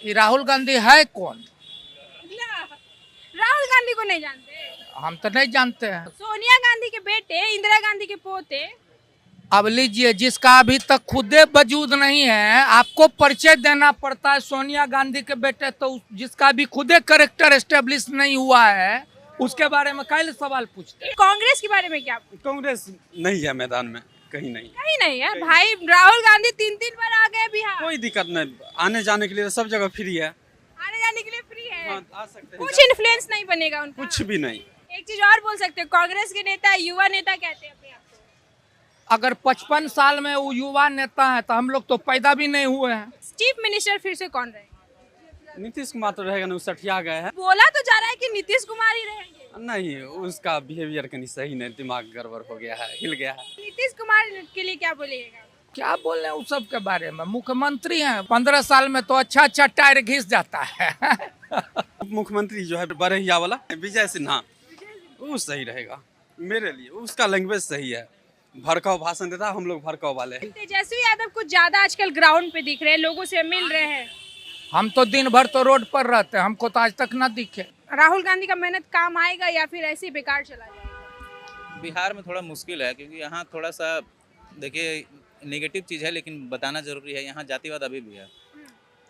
ये राहुल गांधी है कौन? राहुल गांधी को नहीं जानते? हम तो नहीं जानते हैं। सोनिया गांधी के बेटे, इंदिरा गांधी के पोते। अब लीजिए, जिसका अभी तक खुदे वजूद नहीं है, आपको परिचय देना पड़ता है। सोनिया गांधी के बेटे तो जिसका भी खुदे करेक्टर एस्टेब्लिश नहीं हुआ है, उसके बारे में काहे सवाल पूछते हैं? कांग्रेस के बारे में क्या पूछते? कांग्रेस नहीं है मैदान में, कहीं नहीं। कहीं नहीं है भाई। राहुल गांधी 3 बार आ गए बिहार। कोई दिक्कत नहीं, आने जाने के लिए सब जगह फ्री है। आने जाने के लिए फ्री है। हाँ, आ सकते हैं। कुछ इन्फ्लुएंस नहीं बनेगा उनका। कुछ भी नहीं। एक चीज और बोल सकते हो, कांग्रेस के नेता युवा नेता कहते हैं अपने आप को। अगर 55 साल में वो युवा नेता है तो हम लोग तो पैदा भी नहीं हुए हैं। चीफ मिनिस्टर फिर से कौन रहेगा? नीतीश कुमार तो रहेगा ना, सठिया गए हैं। बोला तो जा रहा है कि नीतीश कुमार ही रहेंगे। नहीं, उसका बिहेवियर कहीं सही नहीं, दिमाग गड़बड़ हो गया है, हिल गया है। नीतीश कुमार के लिए क्या बोलिएगा? क्या बोल रहे हैं उस सब के बारे में? मुख्यमंत्री हैं, 15 साल में तो अच्छा टायर घिस जाता है। मुख्यमंत्री जो है बरहिया वाला विजय सिन्हा, वो सही रहेगा मेरे लिए। उसका लैंग्वेज सही है, भड़काऊ भाषण देता है, हम लोग भड़काऊ वाले हैं। तेजस्वी यादव कुछ ज्यादा आजकल ग्राउंड पे दिख रहे हैं, लोगों से मिल रहे हैं। हम तो दिन भर तो रोड पर रहते हैं, हमको तो आज तक ना दिखे। राहुल गांधी का मेहनत काम आएगा या फिर ऐसे ही बेकार चला जाएगा? बिहार में थोड़ा मुश्किल है, क्योंकि यहाँ थोड़ा सा देखिए नेगेटिव चीज़ है, लेकिन बताना जरूरी है। यहाँ जातिवाद अभी भी है,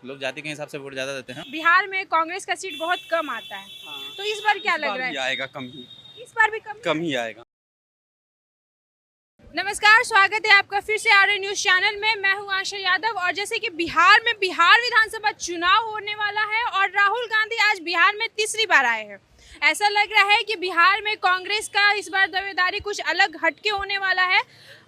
लोग जाति के हिसाब से वोट ज़्यादा देते हैं। बिहार में कांग्रेस का सीट बहुत कम आता है, तो इस बार क्या लग रहा है? आएगा कम ही, इस बार भी कम ही आएगा। नमस्कार, स्वागत है आपका फिर से आर्य न्यूज चैनल में। मैं हूं आशा यादव। और जैसे कि बिहार में बिहार विधानसभा चुनाव होने वाला है और राहुल गांधी आज बिहार में तीसरी बार आए हैं। ऐसा लग रहा है कि बिहार में कांग्रेस का इस बार दावेदारी कुछ अलग हटके होने वाला है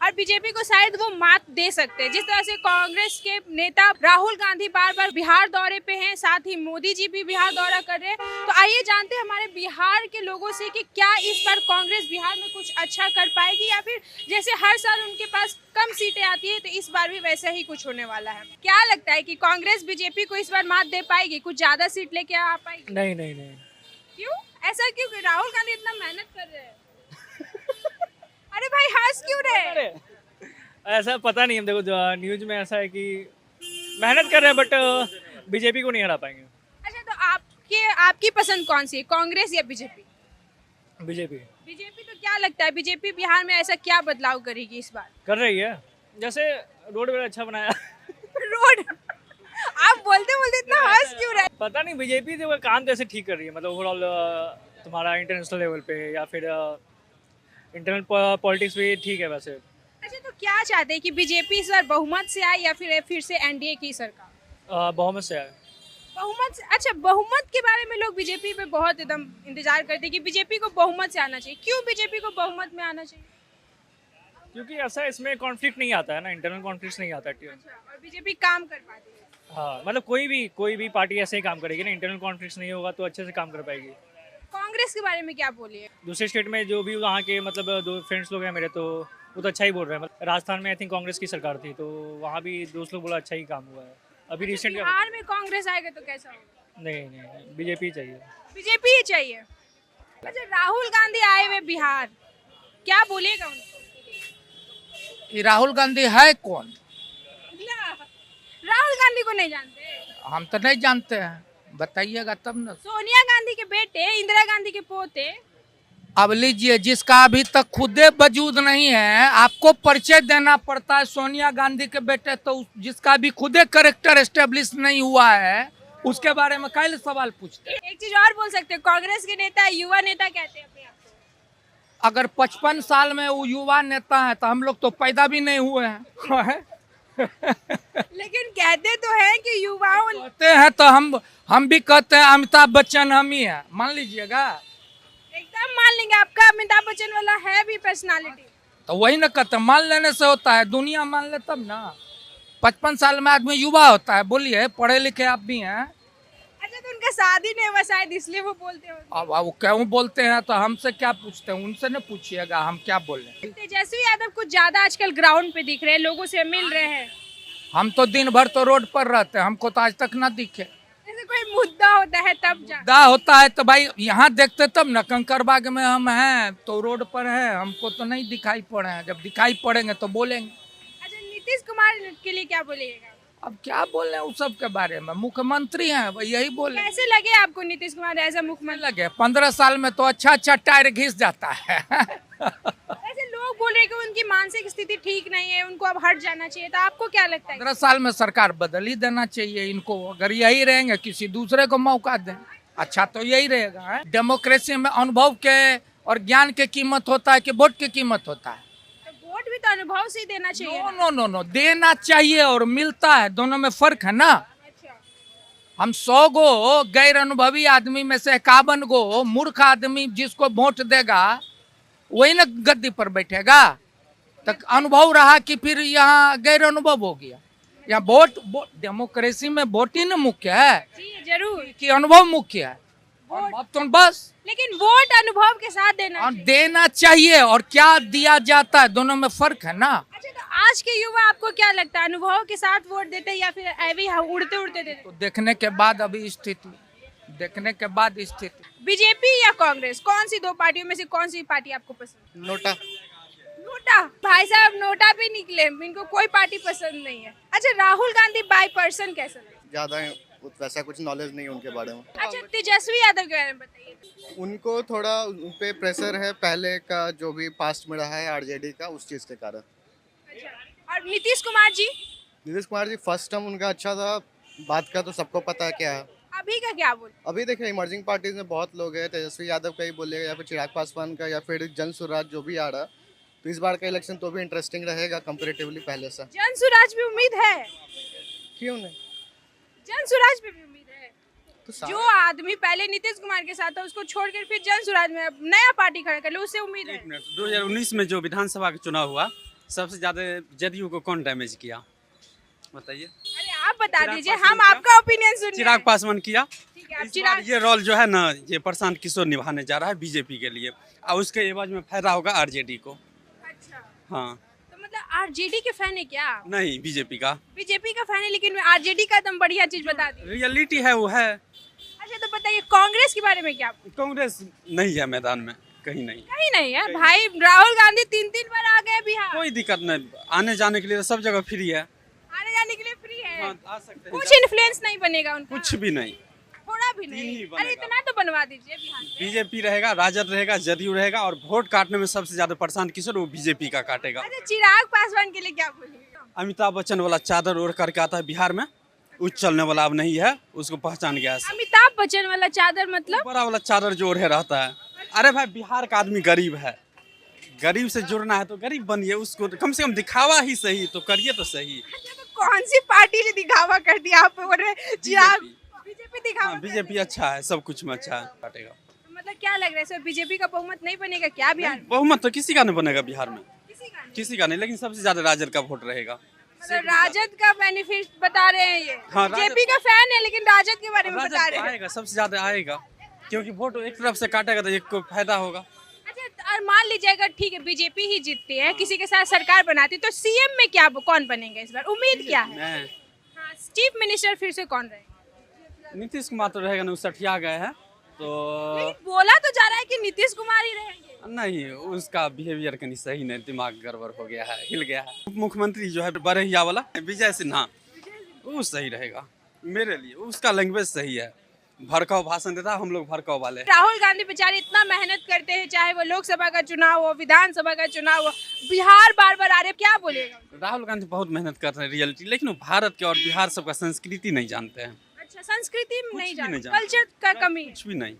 और बीजेपी को शायद वो मात दे सकते हैं। जिस तरह से कांग्रेस के नेता राहुल गांधी बार बार बिहार दौरे पे हैं, साथ ही मोदी जी भी बिहार दौरा कर रहे हैं। तो आइए जानते हैं हमारे बिहार के लोगों से कि क्या इस बार कांग्रेस बिहार में कुछ अच्छा कर पाएगी या फिर जैसे हर साल उनके पास कम सीटें आती है तो इस बार भी वैसा ही कुछ होने वाला है। क्या लगता है कि कांग्रेस बीजेपी को इस बार मात दे पाएगी, कुछ ज्यादा सीट लेके आ पाएगी? नहीं। क्यों ऐसा? क्यों राहुल गांधी इतना मेहनत कर रहे हैं? अरे भाई हंस क्यों रहे? ऐसा पता नहीं, हम देखो न्यूज में ऐसा है कि मेहनत कर रहे हैं बट बीजेपी को नहीं हरा पाएंगे। अच्छा, तो आपकी पसंद कौन सी है, कांग्रेस या बीजेपी? BJP BJP. तो क्या लगता है बीजेपी बिहार में ऐसा क्या बदलाव करेगी इस बार? कर रही है, जैसे रोड वगैरह अच्छा बनाया। रोड आप बोलते बोलते इतना हंस क्यों रहे? पता नहीं, बीजेपी तो काम कैसे ठीक कर रही है, मतलब ओवरऑल तुम्हारा इंटरनेशनल लेवल पे या फिर इंटरनल पॉलिटिक्स भी ठीक है वैसे। अच्छा, तो क्या चाहते हैं कि बीजेपी इस बार बहुमत से आए या फिर से एनडीए की सरकार? बहुमत से आए। बहुमत से? अच्छा, बहुमत के बारे में लोग बीजेपी पे बहुत एकदम इंतजार करते हैं कि बीजेपी को बहुमत से आना चाहिए। क्यों बीजेपी को बहुमत में आना चाहिए? क्योंकि ऐसा इसमें कॉन्फ्लिक्ट नहीं आता है ना, इंटरनल कॉन्फ्लिक्ट नहीं आता है। अच्छा, और बीजेपी काम कर पाती है। हाँ, मतलब कोई भी पार्टी ऐसे ही काम करेगी ना, इंटरनल कॉन्फ्लिक्ट नहीं होगा तो अच्छे से काम कर पाएगी। कांग्रेस के बारे में क्या बोलिए? दूसरे स्टेट में जो भी वहाँ के मतलब दो फ्रेंड्स लोग हैं मेरे, तो वो तो अच्छा ही बोल रहे हैं। मतलब राजस्थान में आई थिंक कांग्रेस की सरकार थी, तो वहाँ भी दोस्त लोग बोला अच्छा ही काम हुआ है। अभी रिसेंट बिहार में कांग्रेस आएगा तो कैसा होगा? नहीं, बीजेपी चाहिए। बीजेपी ही चाहिए। अच्छा, राहुल गांधी आए हुए बिहार, क्या बोलेगा उनको? ये राहुल गांधी है कौन? राहुल गांधी को नहीं जानते? हम तो नहीं जानते हैं, बताइएगा तब ना। सोनिया गांधी के बेटे, इंदिरा गांधी के पोते। अब लीजिए, जिसका अभी तक खुदे वजूद नहीं है, आपको परिचय देना पड़ता है। सोनिया गांधी के बेटे तो जिसका भी खुदे करेक्टर एस्टेब्लिश नहीं हुआ है, उसके बारे में काहे सवाल पूछते हैं? एक चीज और बोल सकते हो, कांग्रेस के नेता युवा नेता कहते हैं अपने आप को। अगर 55 साल में वो युवा नेता है तो हम लोग तो पैदा भी नहीं हुए हैं। लेकिन कहते तो हैं कि युवाओं। कहते हैं तो हम भी कहते हैं अमिताभ बच्चन हम ही हैं, मान लीजिएगा। एकदम मान लेंगे, आपका अमिताभ बच्चन वाला है भी पर्सनालिटी। तो वही ना कहते, मान लेने से होता है, दुनिया मान ले तब ना। 55 साल में आदमी युवा होता है। बोलिए, पढ़े लिखे आप भी हैं। अच्छा, तो उनका शादी नहीं हुआ शायद इसलिए वो बोलते हो। अब वो क्यों बोलते हैं तो हमसे क्या पूछते हैं? उनसे न पूछिएगा हम क्या बोले। तेजस्वी यादव कुछ ज्यादा आजकल ग्राउंड पे दिख रहे हैं, लोगों से मिल रहे हैं। हम तो दिन भर तो रोड पर रहते हैं, हमको तो आज तक ना दिखे। जैसे कोई मुद्दा होता है तब मुद्दा होता है तो भाई यहाँ देखते तब ना। कंकड़बाग में हम हैं तो रोड पर हैं, हमको तो नहीं दिखाई पड़े हैं। जब दिखाई पड़ेंगे तो बोलेंगे। अच्छा, नीतीश कुमार के लिए क्या बोलिएगा? अब क्या बोल रहे हैं उस सब के बारे में, मुख्यमंत्री हैं वो यही बोले। कैसे लगे आपको नीतीश कुमार एज अ मुख्यमंत्री? लगे 15 साल में तो अच्छा टायर घिस जाता है। ऐसे लोग बोल रहे हैं कि उनकी मानसिक स्थिति ठीक नहीं है, उनको अब हट जाना चाहिए, तो आपको क्या लगता है? 15 साल में सरकार बदल ही देना चाहिए इनको, अगर यही रहेंगे किसी दूसरे को मौका दें, अच्छा तो यही रहेगा। डेमोक्रेसी में अनुभव के और ज्ञान के कीमत होता है कि वोट की कीमत होता है? तो वोट भी तो अनुभव से ही देना चाहिए नो ना। नो नो नो, देना चाहिए और मिलता है, दोनों में फर्क है ना। अच्छा, हम 100 गो गैर अनुभवी आदमी में से 51 गो मूर्ख आदमी जिसको वोट देगा वही ना गद्दी पर बैठेगा। तक अनुभव रहा कि फिर यहाँ गैर अनुभव हो गया। यहाँ वोट डेमोक्रेसी में वोट ही ना मुख्य है जी जरूर, कि अनुभव मुख्य है। अनुभव तो बस लेकिन वोट अनुभव के साथ देना और चाहिए। देना चाहिए और क्या दिया जाता है, दोनों में फर्क है ना। अच्छा, तो आज के युवा आपको क्या लगता है, अनुभव के साथ वोट देते हैं या फिर ऐवे ही उड़ते उड़ते देते? तो देखने के बाद अभी स्थिति, देखने के बाद स्थिति। बीजेपी या कांग्रेस, कौन सी दो पार्टियों में से कौन सी पार्टी आपको पसंद? नोटा। नोटा? भाई साहब नोटा पे निकले, इनको कोई पार्टी पसंद नहीं है। अच्छा, राहुल गांधी बाय पर्सन कैसा लगा? ज़्यादा वैसा कुछ नॉलेज नहीं है उनके बारे में। अच्छा, तेजस्वी यादव के बारे में बताइए। उनको थोड़ा उन पे प्रेशर है पहले का, जो भी पास्ट में रहा है आरजेडी का, उस चीज़ के कारण। अच्छा, और नीतीश कुमार जी? नीतीश कुमार जी फर्स्ट टर्म उनका अच्छा था, बात का तो सबको पता है क्या है। अभी का क्या बोल? अभी देखिए इमर्जिंग पार्टीज में बहुत लोग हैं, तेजस्वी यादव का ही बोलिएगा या फिर चिराग पासवान का या फिर जन स्वराज जो भी आ रहा, तो इस बार का इलेक्शन तो भी इंटरेस्टिंग रहेगा कंपेरेटिवली पहले से। जन स्वराज भी उम्मीद है? क्यों नहीं? जन स्वराज पे भी उम्मीद है? तो जो आदमी पहले नीतीश कुमार के साथ था उसको छोड़कर फिर जन स्वराज में अब नया पार्टी खड़ा कर लो, उससे उम्मीद है? 2019 में जो विधानसभा का चुनाव हुआ, सबसे ज्यादा जदयू को कौन डैमेज किया बताइए? अरे आप बता चिराग दीजिए, पासवान हम किया? आपका ओपिनियन सुन चिराग पासवान किया। ठीक है, आप इस बार चिराग। ये रोल जो है ना, ये प्रशांत किशोर निभाने जा रहा है बीजेपी के लिए, और उसके एवज में फायदा होगा आरजेडी को। अच्छा, हाँ, तो मतलब आरजेडी के फैन है क्या? नहीं बीजेपी का बीजेपी का फैन है, लेकिन आरजेडी का एकदम बढ़िया चीज बता दी। रियलिटी है वो है। अच्छा, तो बताइए कांग्रेस के बारे में क्या? कांग्रेस नहीं है मैदान में, कहीं नहीं। कहीं नहीं है भाई, राहुल गांधी 3 बार आ गए बिहार, कोई दिक्कत नहीं, आने जाने के लिए सब जगह फ्री है। आने जाने के लिए फ्री है। हाँ, आ सकते हैं। कुछ इन्फ्लुएंस नहीं बनेगा उनका? कुछ भी नहीं, थोड़ा भी नहीं नहीं? बनेगा। अरे इतना तो बनवा दीजिए बिहार में। बीजेपी रहेगा, राजद रहेगा, जदयू रहेगा, और वोट काटने में सबसे ज्यादा प्रशांत किशोर वो बीजेपी का काटेगा। अच्छा, चिराग पासवान के लिए क्या बोलिएगा? अमिताभ बच्चन वाला चादर ओढ़ करके आता है बिहार में, उस चलने वाला अब नहीं है, उसको पहचान गया है। अमिताभ बच्चन वाला चादर मतलब? बड़ा वाला चादर जो ओढ़े रहता है। अरे भाई, बिहार का आदमी गरीब है, गरीब से जुड़ना है तो गरीब बनिए, उसको कम से कम दिखावा ही सही तो करिए तो सही। अच्छा, तो कौन सी पार्टी ने दिखावा कर दिया? आप बोल रहे हैं चिराग, बीजेपी दिखावा हाँ, कर बीजेपी अच्छा है, सब कुछ में अच्छा है, काटेगा। दिया। मतलब क्या लग रहा है सर, बीजेपी का बहुमत नहीं बनेगा क्या बिहार में? बहुमत तो किसी का नहीं बनेगा बिहार में, किसी का नहीं? किसी का नहीं, लेकिन सबसे ज्यादा राजद का वोट रहेगा। मतलब राजद का बेनिफिट बता रहे हैं ये? हाँ, राजद- बीजेपी का फैन है लेकिन राजद के बारे में राजद बता रहे हैं। आएगा, सबसे ज्यादा आएगा, क्योंकि वोट एक तरफ से काटेगा तो एक को फायदा होगा। अच्छा, और मान लीजिए अगर ठीक है बीजेपी ही जीतती है, किसी के साथ सरकार बनाती, तो सीएम में क्या कौन बनेगा इस बार? उम्मीद क्या है? मैं हाँ, चीफ मिनिस्टर फिर से कौन रहेगा? नीतीश कुमार तो रहेगा ना, वो सठिया गए हैं तो लेकिन बोला तो जा रहा है कि नीतीश कुमार ही रहेंगे। नहीं, उसका बिहेवियर कहीं सही नहीं, दिमाग गड़बड़ हो गया है, हिल गया है। उप मुख्यमंत्री जो है बरहिया वाला विजय सिन्हा, वो सही रहेगा मेरे लिए, उसका लैंग्वेज सही है, भड़काऊ भाषण देता है, हम लोग भड़काऊ वाले। राहुल गांधी बेचारे इतना मेहनत करते हैं, चाहे वो लोकसभा का चुनाव हो, विधानसभा का चुनाव हो, बिहार बार बार आ रहे, क्या बोलेगा? राहुल गांधी बहुत मेहनत कर रहे हैं रियलिटी, लेकिन वो भारत के और बिहार सबका संस्कृति नहीं जानते हैं, अच्छा, संस्कृति में कुछ नहीं भी जानते, नहीं जानते। कल्चर का कमी है। कुछ भी नहीं।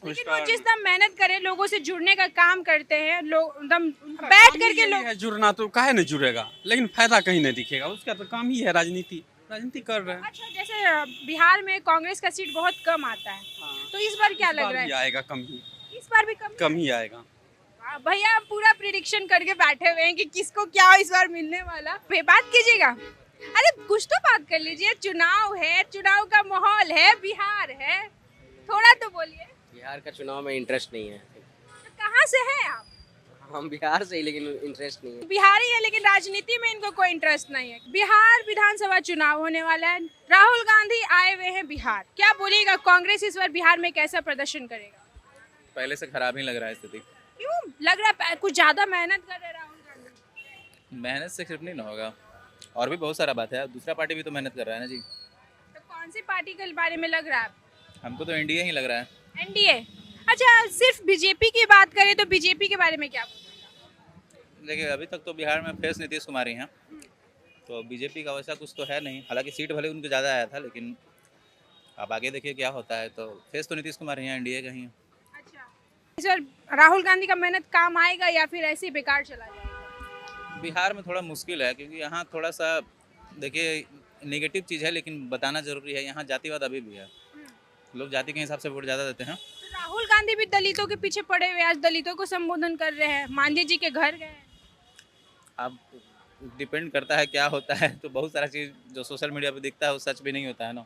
लेकिन वो जितना मेहनत करे, लोगों से जुड़ने का काम करते हैं, लोग एकदम बैठ करके लोग। है जुड़ना, तो काहे नहीं जुड़ेगा, लेकिन फायदा कहीं नहीं दिखेगा, उसका तो काम ही है राजनीति, राजनीति कर रहे हैं। अच्छा, जैसे बिहार में कांग्रेस का सीट बहुत कम आता है, तो इस बार क्या इस लग बार रहा भी है? आएगा कम ही, इस बार भी कम? कम ही आएगा। वाह, भैया आप पूरा प्रिडिक्शन करके बैठे हुए हैं कि किसको क्या इस बार मिलने वाला। बात कीजिएगा, अरे कुछ तो बात कर लीजिए, चुनाव है, चुनाव का माहौल है, बिहार है, थोड़ा तो बोलिए। बिहार का चुनाव में इंटरेस्ट नहीं है। तो कहाँ से हैं आप? हम बिहार से ही, लेकिन इंटरेस्ट नहीं है। बिहारी है लेकिन राजनीति में इनको कोई इंटरेस्ट नहीं है। बिहार विधानसभा चुनाव होने वाला है, राहुल गांधी आए हुए हैं बिहार, क्या बोलिएगा कांग्रेस इस बार बिहार में कैसा प्रदर्शन करेगा? पहले से खराब ही लग रहा है स्थिति। क्यों लग रहा है कुछ ज्यादा मेहनत कर रहे हैं राहुल गांधी? मेहनत से सिर्फ नहीं ना होगा, और भी बहुत सारा बात है, दूसरा पार्टी भी तो मेहनत कर रहा है ना जी। तो कौन सी पार्टी के बारे में लग रहा है आपको? हमको तो एनडीए ही लग रहा है। एनडीए। अच्छा, सिर्फ बीजेपी की बात करें तो बीजेपी के बारे में क्या बोलेंगे? देखिए अभी तक तो बिहार में फेस नीतीश कुमार ही हैं, तो बीजेपी का वैसा कुछ तो है नहीं। हालांकि सीट भले उनको ज़्यादा आया था, लेकिन अब आगे देखिए क्या होता है। तो फेस तो नीतीश कुमार ही हैं, एनडीए का ही है। अच्छा, इस बार राहुल गांधी का मेहनत काम आएगा या फिर ऐसे ही बेकार चला जाएगा? बिहार में थोड़ा मुश्किल है, क्योंकि यहाँ थोड़ा सा देखिए नेगेटिव चीज़ है, लेकिन बताना ज़रूरी है। यहाँ जातिवाद अभी भी है, लोग जाति के हिसाब से वोट ज़्यादा देते हैं। तो राहुल गांधी भी दलितों के पीछे पड़े हुए, आज दलितों को संबोधन कर रहे हैं, मांझी जी के घर गए हैं। अब डिपेंड करता है क्या होता है। तो बहुत सारा चीज़ जो सोशल मीडिया पे दिखता है वो सच भी नहीं होता है ना।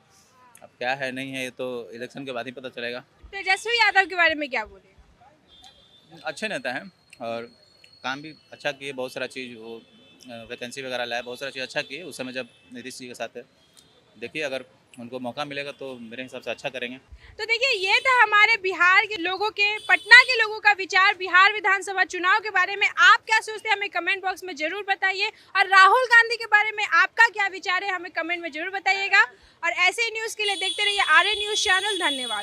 अब क्या है नहीं है ये तो इलेक्शन के बाद ही पता चलेगा। तेजस्वी यादव के बारे में क्या बोले? अच्छे नेता हैं और काम भी अच्छा किए, बहुत सारा चीज़ वो वैकेंसी वगैरह लाया, बहुत सारा चीज़ अच्छा किए उस समय जब नीतीश जी के साथ है। देखिए अगर उनको मौका मिलेगा तो मेरे हिसाब से अच्छा करेंगे। तो देखिए, ये था हमारे बिहार के लोगों के, पटना के लोगों का विचार बिहार विधानसभा चुनाव के बारे में। आप क्या सोचते हैं हमें कमेंट बॉक्स में जरूर बताइए, और राहुल गांधी के बारे में आपका क्या विचार है हमें कमेंट में जरूर बताइएगा। और ऐसे न्यूज़ के लिए देखते रहिए आर्य न्यूज़ चैनल। धन्यवाद।